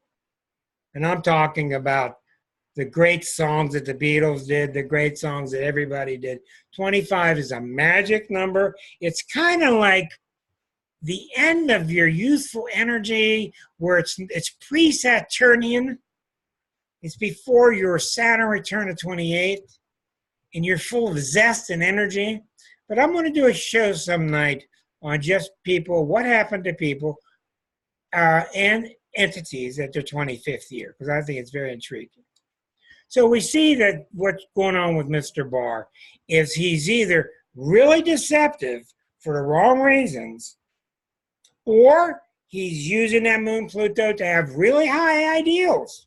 And I'm talking about the great songs that the Beatles did, the great songs that everybody did. 25 is a magic number. It's kind of like the end of your youthful energy where it's pre-Saturnian. It's before your Saturn return of 28, and you're full of zest and energy. But I'm going to do a show some night on just people, what happened to people and entities at their 25th year, because I think it's very intriguing. So we see that what's going on with Mr. Barr is he's either really deceptive for the wrong reasons, or he's using that moon Pluto to have really high ideals.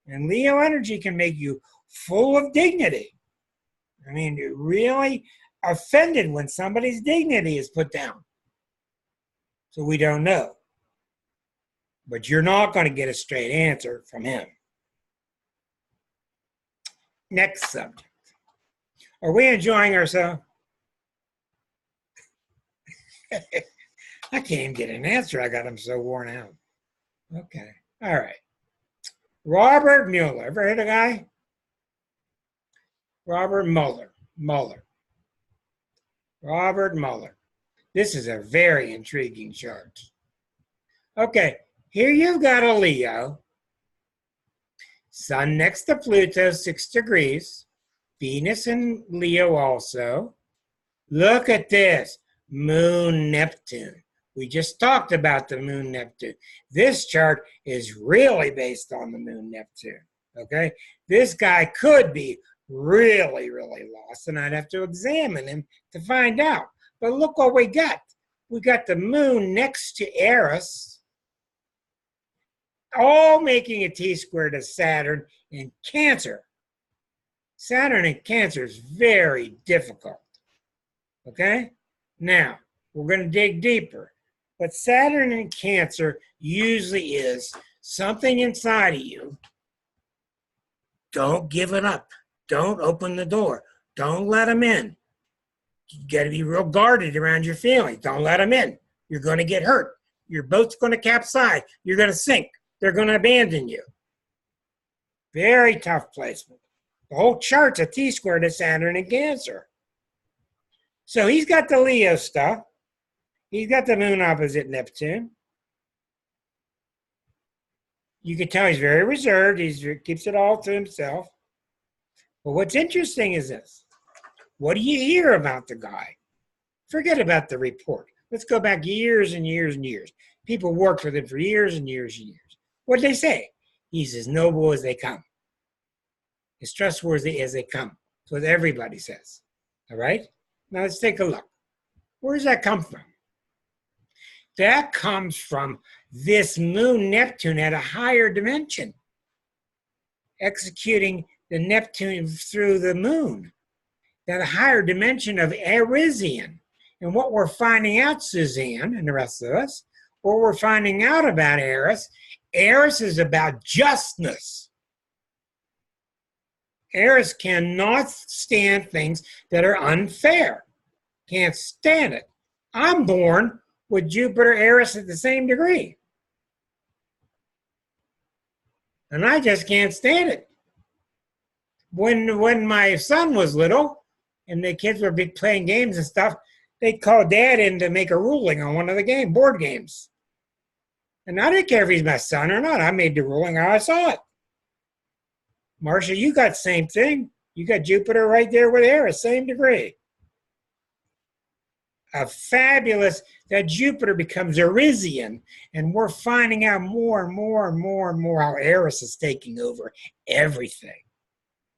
And Leo energy can make you full of dignity. I mean, you're really offended when somebody's dignity is put down. So we don't know. But you're not going to get a straight answer from him. Next subject. Are we enjoying ourselves? I can't even get an answer. I got him so worn out. Okay. All right. Robert Mueller. Ever heard of the guy? Robert Mueller. Robert Mueller. This is a very intriguing chart. Okay, here you've got a Leo. Sun next to Pluto, 6 degrees. Venus in Leo also. Look at this. Moon Neptune. We just talked about the Moon Neptune. This chart is really based on the Moon Neptune. Okay? This guy could be really, really lost, and I'd have to examine him to find out. But look what we got. We got the Moon next to Eris, all making a T-square to Saturn in Cancer. Saturn in Cancer is very difficult. Okay? Now, we're going to dig deeper. But Saturn in Cancer usually is something inside of you. Don't give it up. Don't open the door. Don't let them in. You got to be real guarded around your feelings. Don't let them in. You're going to get hurt. Your boat's going to capsize. You're going to sink. They're going to abandon you. Very tough placement. The whole chart's a T-square to Saturn and Cancer. So he's got the Leo stuff. He's got the moon opposite Neptune. You can tell he's very reserved. He keeps it all to himself. But what's interesting is this. What do you hear about the guy? Forget about the report. Let's go back years and years and years. People worked with him for years and years and years. What did they say? He's as noble as they come. As trustworthy as they come. That's what everybody says. All right? Now let's take a look. Where does that come from? That comes from this moon Neptune at a higher dimension, executing the Neptune through the moon, at a higher dimension of Arisian. And what we're finding out, Suzanne and the rest of us, what we're finding out about Eris is about justness. Eris cannot stand things that are unfair. Can't stand it. I'm born with Jupiter Eris at the same degree. And I just can't stand it. When my son was little and the kids were playing games and stuff, they'd call Dad in to make a ruling on one of the board games. And I didn't care if he's my son or not. I made the ruling how I saw it. Marcia, you got the same thing. You got Jupiter right there with Eris, same degree. A fabulous, that Jupiter becomes Arisian, and we're finding out more and more and more and more how Eris is taking over everything.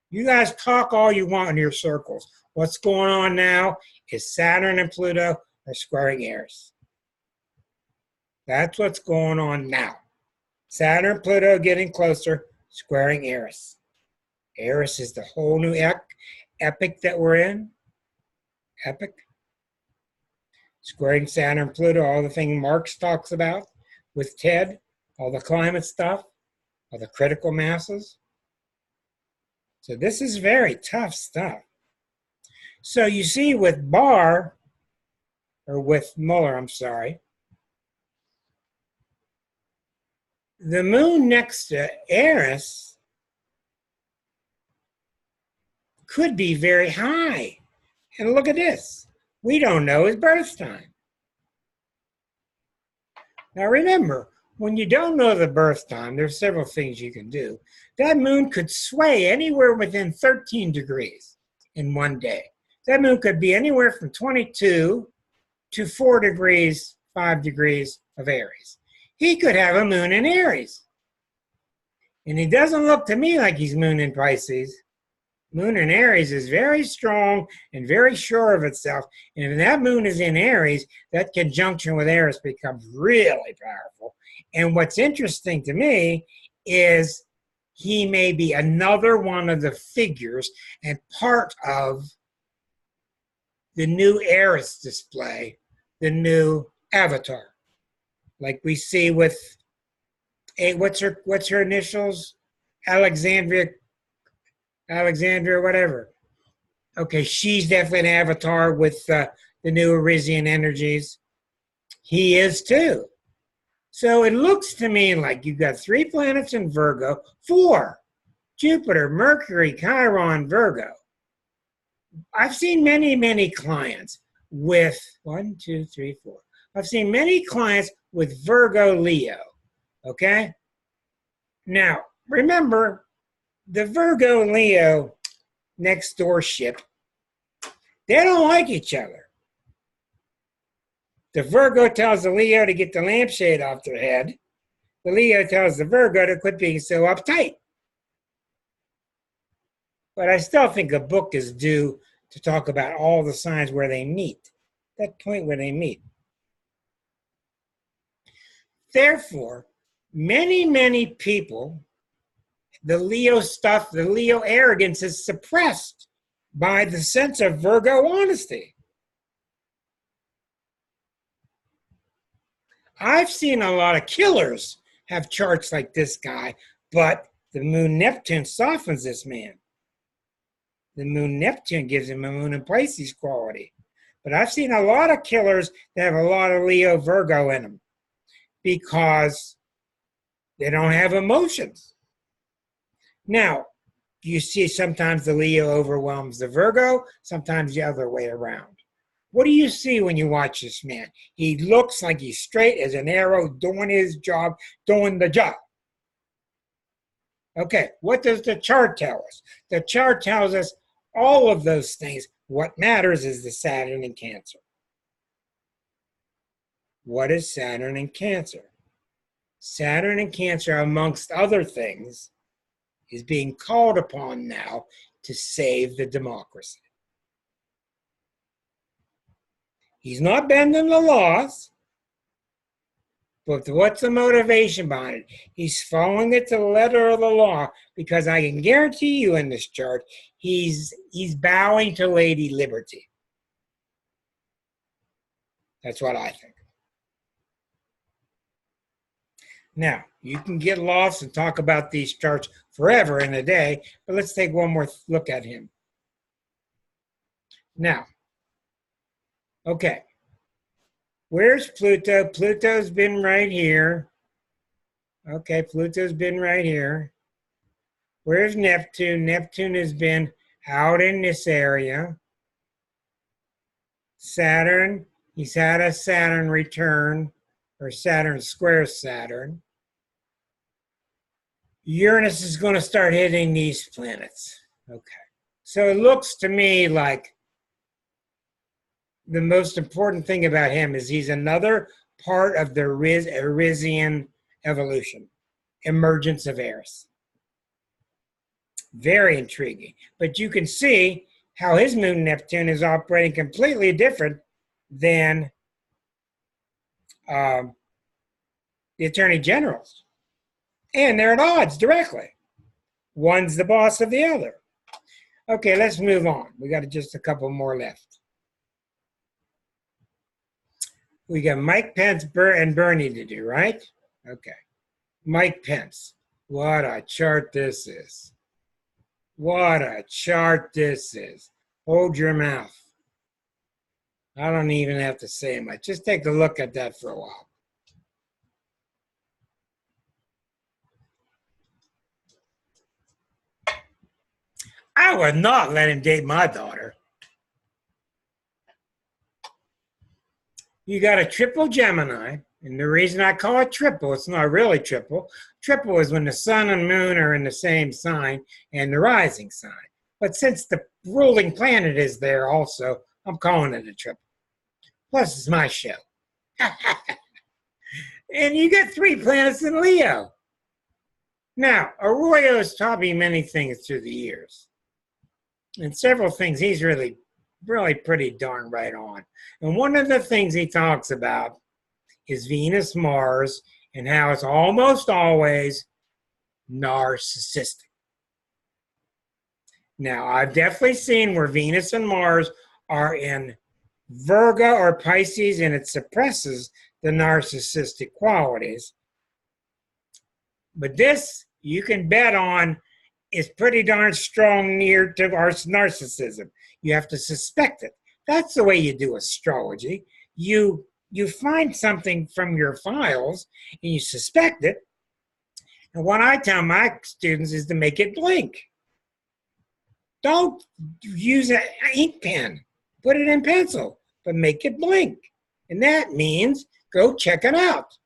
You guys talk all you want in your circles. What's going on now is Saturn and Pluto are squaring Eris. That's what's going on now. Saturn and Pluto getting closer, squaring Eris. Eris is the whole new epic that we're in. Epic. Squaring Saturn and Pluto, all the thing Marx talks about with Ted, all the climate stuff, all the critical masses. So this is very tough stuff. So you see with Barr, or with Mueller, I'm sorry, the moon next to Eris could be very high. And look at this. We don't know his birth time. Now remember, when you don't know the birth time, there's several things you can do. That moon could sway anywhere within 13 degrees in one day. That moon could be anywhere from 22 to 4 degrees, 5 degrees of Aries. He could have a moon in Aries. And he doesn't look to me like he's moon in Pisces. Moon in Aries is very strong and very sure of itself. And if that moon is in Aries, that conjunction with Eris becomes really powerful. And what's interesting to me is he may be another one of the figures and part of the new Eris display, the new avatar. Like we see with, what's her initials? Alexandria, whatever. Okay, she's definitely an avatar with the new Arisian energies. He is too. So it looks to me like you've got 3 planets in Virgo, 4, Jupiter, Mercury, Chiron, Virgo. I've seen many, many clients with 1, 2, 3, 4. I've seen many clients with Virgo, Leo, okay? Now, remember, the Virgo and Leo next door ship, they don't like each other. The Virgo tells the Leo to get the lampshade off their head. The Leo tells the Virgo to quit being so uptight. But I still think a book is due to talk about all the signs where they meet, that point where they meet. Therefore, many, many people, the Leo stuff, the Leo arrogance is suppressed by the sense of Virgo honesty. I've seen a lot of killers have charts like this guy, but the moon Neptune softens this man. The moon Neptune gives him a moon in Pisces quality. But I've seen a lot of killers that have a lot of Leo Virgo in them because they don't have emotions. Now, you see sometimes the Leo overwhelms the Virgo, sometimes the other way around. What do you see when you watch this man? He looks like he's straight as an arrow, doing his job, doing the job. Okay, what does the chart tell us? The chart tells us all of those things. What matters is the Saturn in Cancer. What is Saturn in Cancer? Saturn in Cancer, amongst other things, is being called upon now to save the democracy. He's not bending the laws, but what's the motivation behind it? He's following it to the letter of the law, because I can guarantee you in this chart, he's bowing to Lady Liberty. That's what I think. Now, you can get lost and talk about these charts forever in a day, but let's take one more look at him. Now, okay, where's Pluto? Pluto's been right here. Okay, Pluto's been right here. Where's Neptune? Neptune has been out in this area. Saturn, he's had a Saturn return, or Saturn squares Saturn. Uranus is going to start hitting these planets. Okay. So it looks to me like the most important thing about him is he's another part of the Arisian evolution, emergence of Eris. Very intriguing. But you can see how his moon Neptune is operating completely different than the Attorney Generals. And they're at odds directly. One's the boss of the other. Okay, let's move on. We got just a couple more left. We got Mike Pence, and Bernie to do, right? Okay. Mike Pence. What a chart this is. What a chart this is. Hold your mouth. I don't even have to say much. Just take a look at that for a while. I would not let him date my daughter. You got a triple Gemini, and the reason I call it triple, it's not really triple. Triple is when the sun and moon are in the same sign and the rising sign. But since the ruling planet is there also, I'm calling it a triple. Plus, it's my show. And you got 3 planets in Leo. Now, Arroyo has taught me many things through the years. And several things he's really pretty darn right on. And one of the things he talks about is Venus, Mars, and how it's almost always narcissistic. Now, I've definitely seen where Venus and Mars are in Virgo or Pisces, and it suppresses the narcissistic qualities. But this, you can bet on, is pretty darn strong near to our narcissism. You have to suspect it. That's the way you do astrology. You find something from your files and you suspect it. And what I tell my students is to make it blink. Don't use an ink pen. Put it in pencil, but make it blink. And that means go check it out.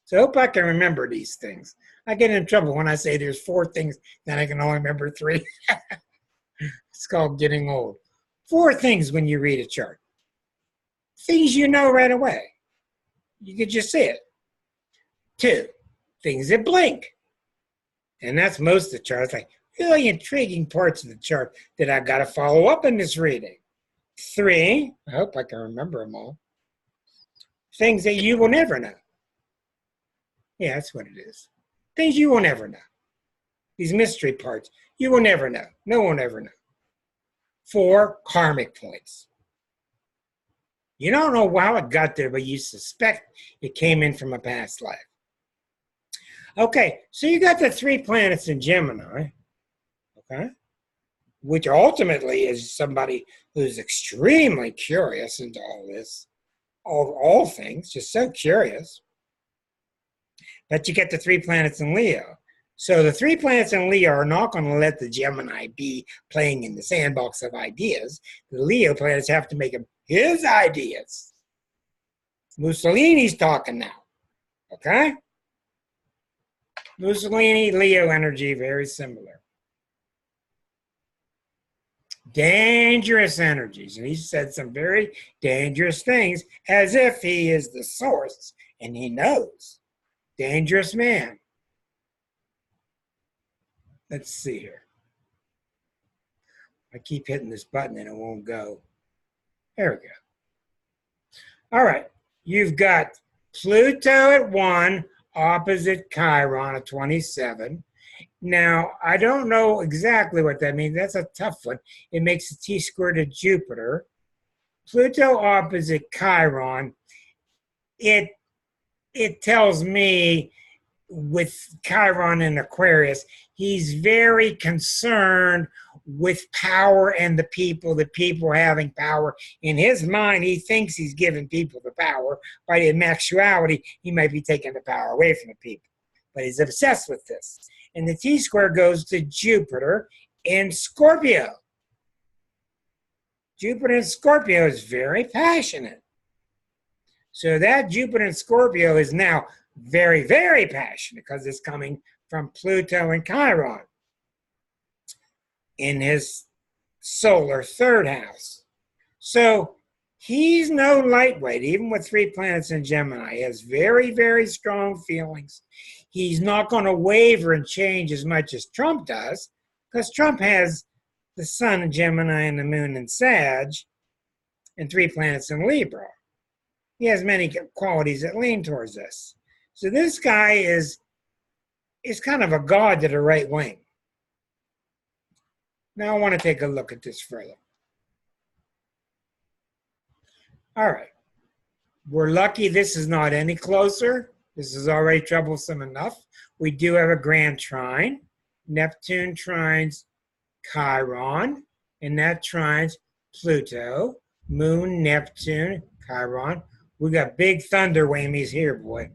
So I hope I can remember these things. I get in trouble when I say there's 4 things, then I can only remember 3. It's called getting old. 4 things when you read a chart. Things you know right away. You can just see it. 2, things that blink. And that's most of the charts, like really intriguing parts of the chart that I've got to follow up in this reading. 3, I hope I can remember them all. Things that you will never know. Yeah, that's what it is. Things you will never know. These mystery parts, you will never know. No one will ever know. 4, karmic points. You don't know how it got there, but you suspect it came in from a past life. Okay, so you got the 3 planets in Gemini. Okay? which ultimately is somebody who's extremely curious into all this, all things, just so curious. But you get the 3 planets in Leo. So the 3 planets in Leo are not going to let the Gemini be playing in the sandbox of ideas. The Leo planets have to make him his ideas. Mussolini's talking now. Okay? Mussolini, Leo energy, very similar. Dangerous energies. And he said some very dangerous things as if he is the source and he knows. Dangerous man. Let's see here. I keep hitting this button and it won't go. There we go. All right. You've got Pluto at 1, opposite Chiron at 27. Now, I don't know exactly what that means. That's a tough one. It makes a T-square to Jupiter. Pluto opposite Chiron, it tells me with Chiron in Aquarius, he's very concerned with power and the people having power. In his mind, he thinks he's giving people the power, but in actuality, he might be taking the power away from the people. But he's obsessed with this. And the T-square goes to Jupiter in Scorpio. Jupiter in Scorpio is very passionate. So that Jupiter in Scorpio is now very, very passionate because it's coming from Pluto and Chiron in his solar 3rd house. So he's no lightweight, even with 3 planets in Gemini. He has very, very strong feelings. He's not going to waver and change as much as Trump does, because Trump has the sun in Gemini and the moon in Sag and 3 planets in Libra. He has many qualities that lean towards this. So this guy is kind of a god to the right wing. Now I want to take a look at this further. All right. We're lucky this is not any closer. This is already troublesome enough. We do have a grand trine. Neptune trines Chiron, and that trines Pluto, Moon, Neptune, Chiron. We got big thunder whammies here, boy.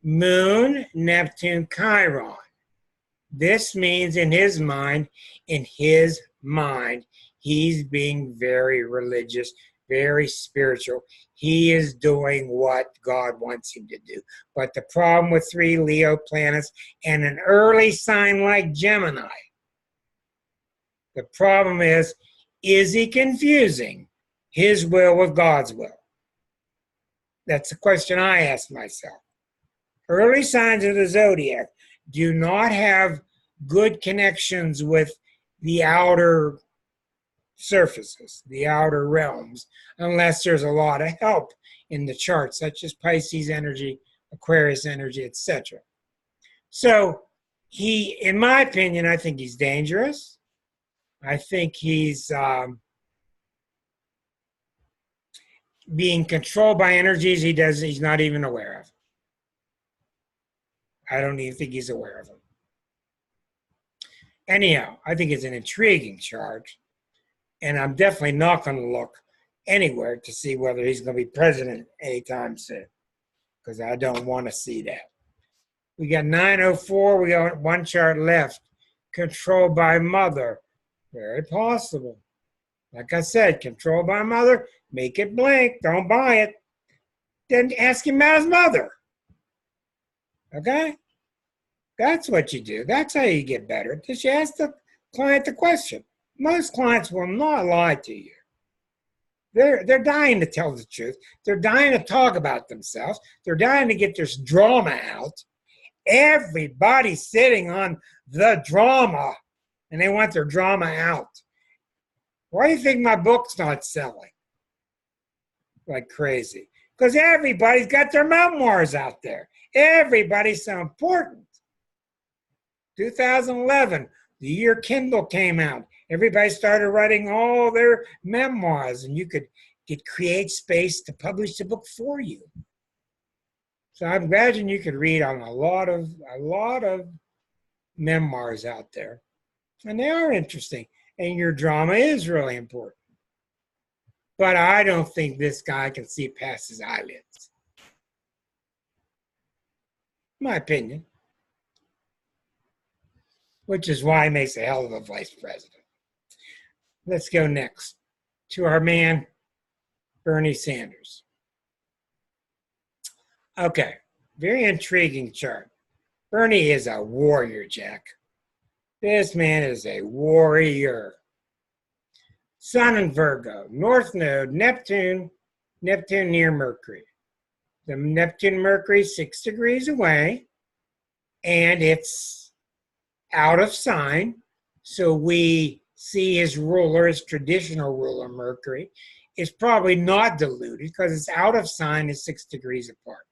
Moon, Neptune, Chiron. This means in his mind, he's being very religious, very spiritual. He is doing what God wants him to do. But the problem with 3 Leo planets and an early sign like Gemini, the problem is he confusing his will with God's will? That's the question I ask myself. Early signs of the zodiac do not have good connections with the outer surfaces, the outer realms, unless there's a lot of help in the chart, such as Pisces energy, Aquarius energy, etc. So he, in my opinion, I think he's dangerous. I think he's being controlled by energies he's not even aware of. I don't even think he's aware of them. Anyhow, I think it's an intriguing chart, and I'm definitely not going to look anywhere to see whether he's going to be president anytime soon, because I don't want to see that. We got 904. We got 1 chart left. Controlled by mother. Very possible. Like I said, controlled by mother. Make it blink. Don't buy it. Then ask him about his mother. Okay? That's what you do. That's how you get better. Just you ask the client the question. Most clients will not lie to you. They're dying to tell the truth. They're dying to talk about themselves. They're dying to get this drama out. Everybody's sitting on the drama, and they want their drama out. Why do you think my book's not selling like crazy? Because everybody's got their memoirs out there. Everybody's so important. 2011, the year Kindle came out. Everybody started writing all their memoirs, and you could create space to publish the book for you. So I imagine you could read on a lot of memoirs out there. And they are interesting. And your drama is really important. But I don't think this guy can see past his eyelids. My opinion. Which is why he makes a hell of a vice president. Let's go next to our man, Bernie Sanders. Okay, very intriguing chart. Bernie is a warrior, Jack. This man is a warrior. Sun in Virgo, North Node, Neptune near Mercury. The Neptune Mercury 6 degrees away, and it's out of sign. So we see his ruler, his traditional ruler, Mercury, is probably not diluted because it's out of sign, is 6 degrees apart.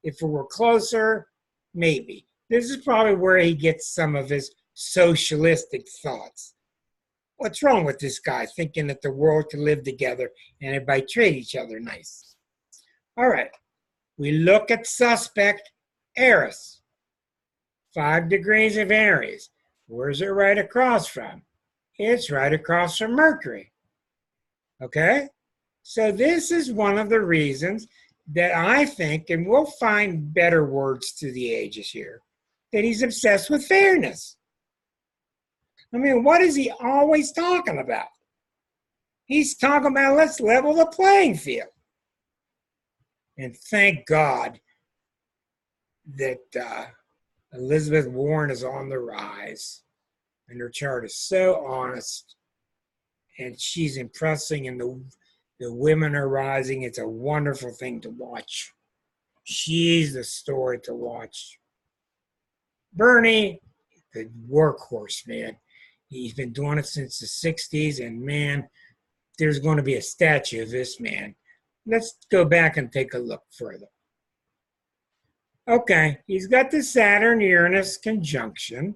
If it were closer, maybe. This is probably where he gets some of his socialistic thoughts. What's wrong with this guy thinking that the world can live together and everybody treat each other nice? All right. We look at suspect Eris. 5 degrees of Aries. Where's it right across from? It's right across from Mercury. Okay? So this is one of the reasons that I think, and we'll find better words through the ages here, that he's obsessed with fairness. I mean, what is he always talking about? He's talking about let's level the playing field. And thank God that Elizabeth Warren is on the rise. And her chart is so honest. And she's impressing, and the women are rising. It's a wonderful thing to watch. She's the story to watch. Bernie, the workhorse, man. He's been doing it since the 60s, and man, there's going to be a statue of this man. Let's go back and take a look further. Okay, he's got the Saturn-Uranus conjunction.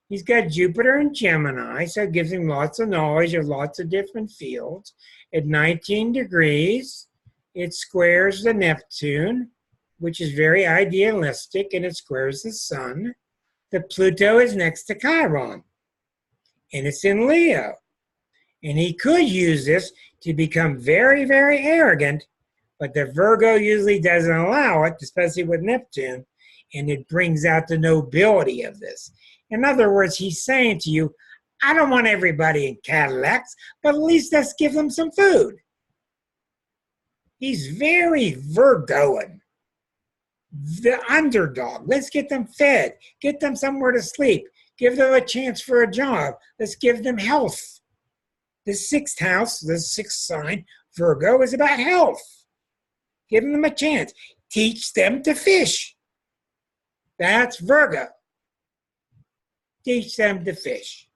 He's got Jupiter and Gemini, so it gives him lots of knowledge of lots of different fields. At 19 degrees, it squares the Neptune, which is very idealistic, and it squares the Sun. The Pluto is next to Chiron, and it's in Leo. And he could use this to become very, very arrogant, but the Virgo usually doesn't allow it, especially with Neptune, and it brings out the nobility of this. In other words, he's saying to you, I don't want everybody in Cadillacs, but at least let's give them some food. He's very Virgoan. The underdog. Let's get them fed. Get them somewhere to sleep. Give them a chance for a job. Let's give them health. The 6th house, the 6th sign, Virgo, is about health. Give them a chance. Teach them to fish. That's Virgo. Teach them to fish.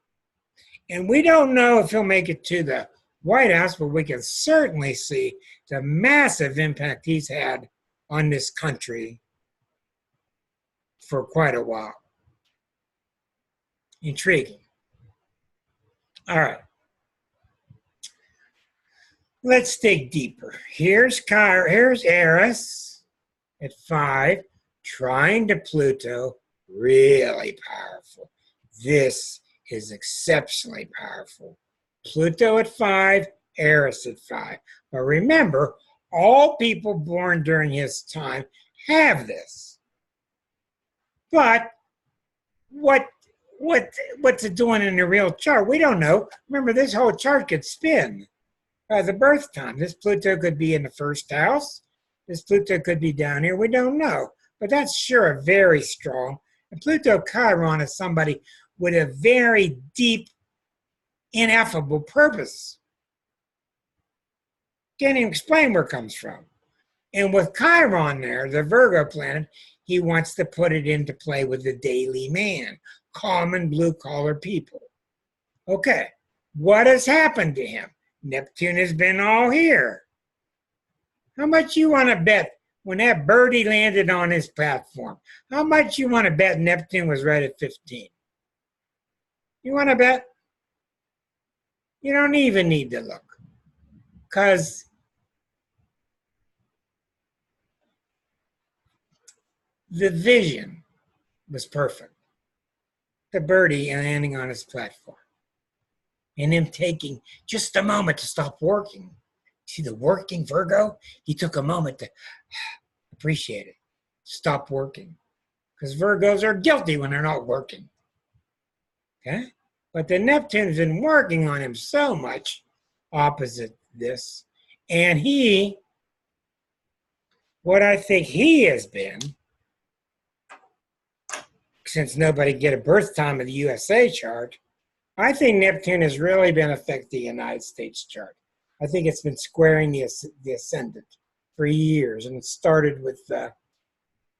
And we don't know if he'll make it to the White House, but we can certainly see the massive impact he's had on this country for quite a while. Intriguing. All right. Let's dig deeper. Here's Eris at 5, trying to Pluto, really powerful. This is exceptionally powerful. Pluto at 5, Eris at 5. But remember, all people born during his time have this. But what's it doing in the real chart? We don't know. Remember, this whole chart could spin by the birth time. This Pluto could be in the 1st house. This Pluto could be down here. We don't know. But that's sure very strong. And Pluto Chiron is somebody with a very deep, ineffable purpose. Can't even explain where it comes from. And with Chiron there, the Virgo planet, he wants to put it into play with the daily man, common blue-collar people. Okay, what has happened to him? Neptune has been all here. How much you want to bet when that birdie landed on his platform? How much you want to bet Neptune was right at 15? You want to bet? You don't even need to look. Because the vision was perfect. The birdie landing on his platform. and him taking just a moment to stop working. See the working Virgo? He took a moment to appreciate it, stop working. Because Virgos are guilty when they're not working. Okay? But the Neptune's been working on him so much opposite this. And what I think he has been, since nobody get a birth time of the USA chart, I think Neptune has really been affecting the United States chart. I think it's been squaring the ascendant for years, and it started with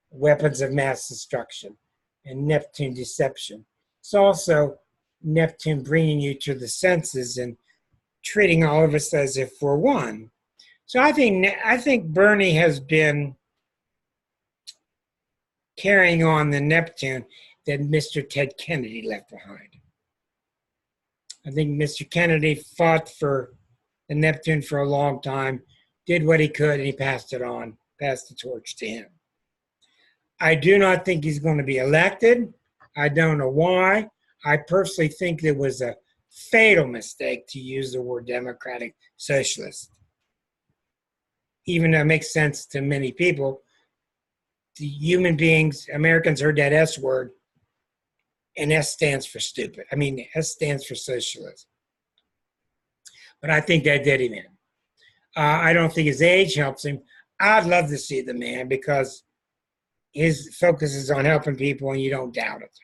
weapons of mass destruction and Neptune deception. It's also Neptune bringing you to the senses and treating all of us as if we're one. So I think Bernie has been carrying on the Neptune that Mr. Ted Kennedy left behind. I think Mr. Kennedy fought for the Neptune for a long time, did what he could, and he passed it on, passed the torch to him. I do not think he's going to be elected. I don't know why. I personally think it was a fatal mistake to use the word democratic socialist. Even though it makes sense to many people, the human beings, Americans heard that S word, and S stands for stupid. I mean, S stands for socialism. But I think that did him in. I don't think his age helps him. I'd love to see the man because his focus is on helping people and you don't doubt it.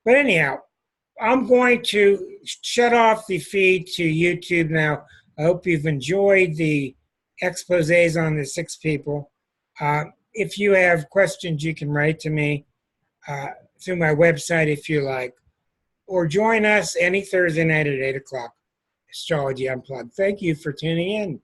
But anyhow, I'm going to shut off the feed to YouTube now. I hope you've enjoyed the exposés on the 6 people. If you have questions, you can write to me through my website if you like, or join us any Thursday night at 8 o'clock, Astrology Unplugged. Thank you for tuning in.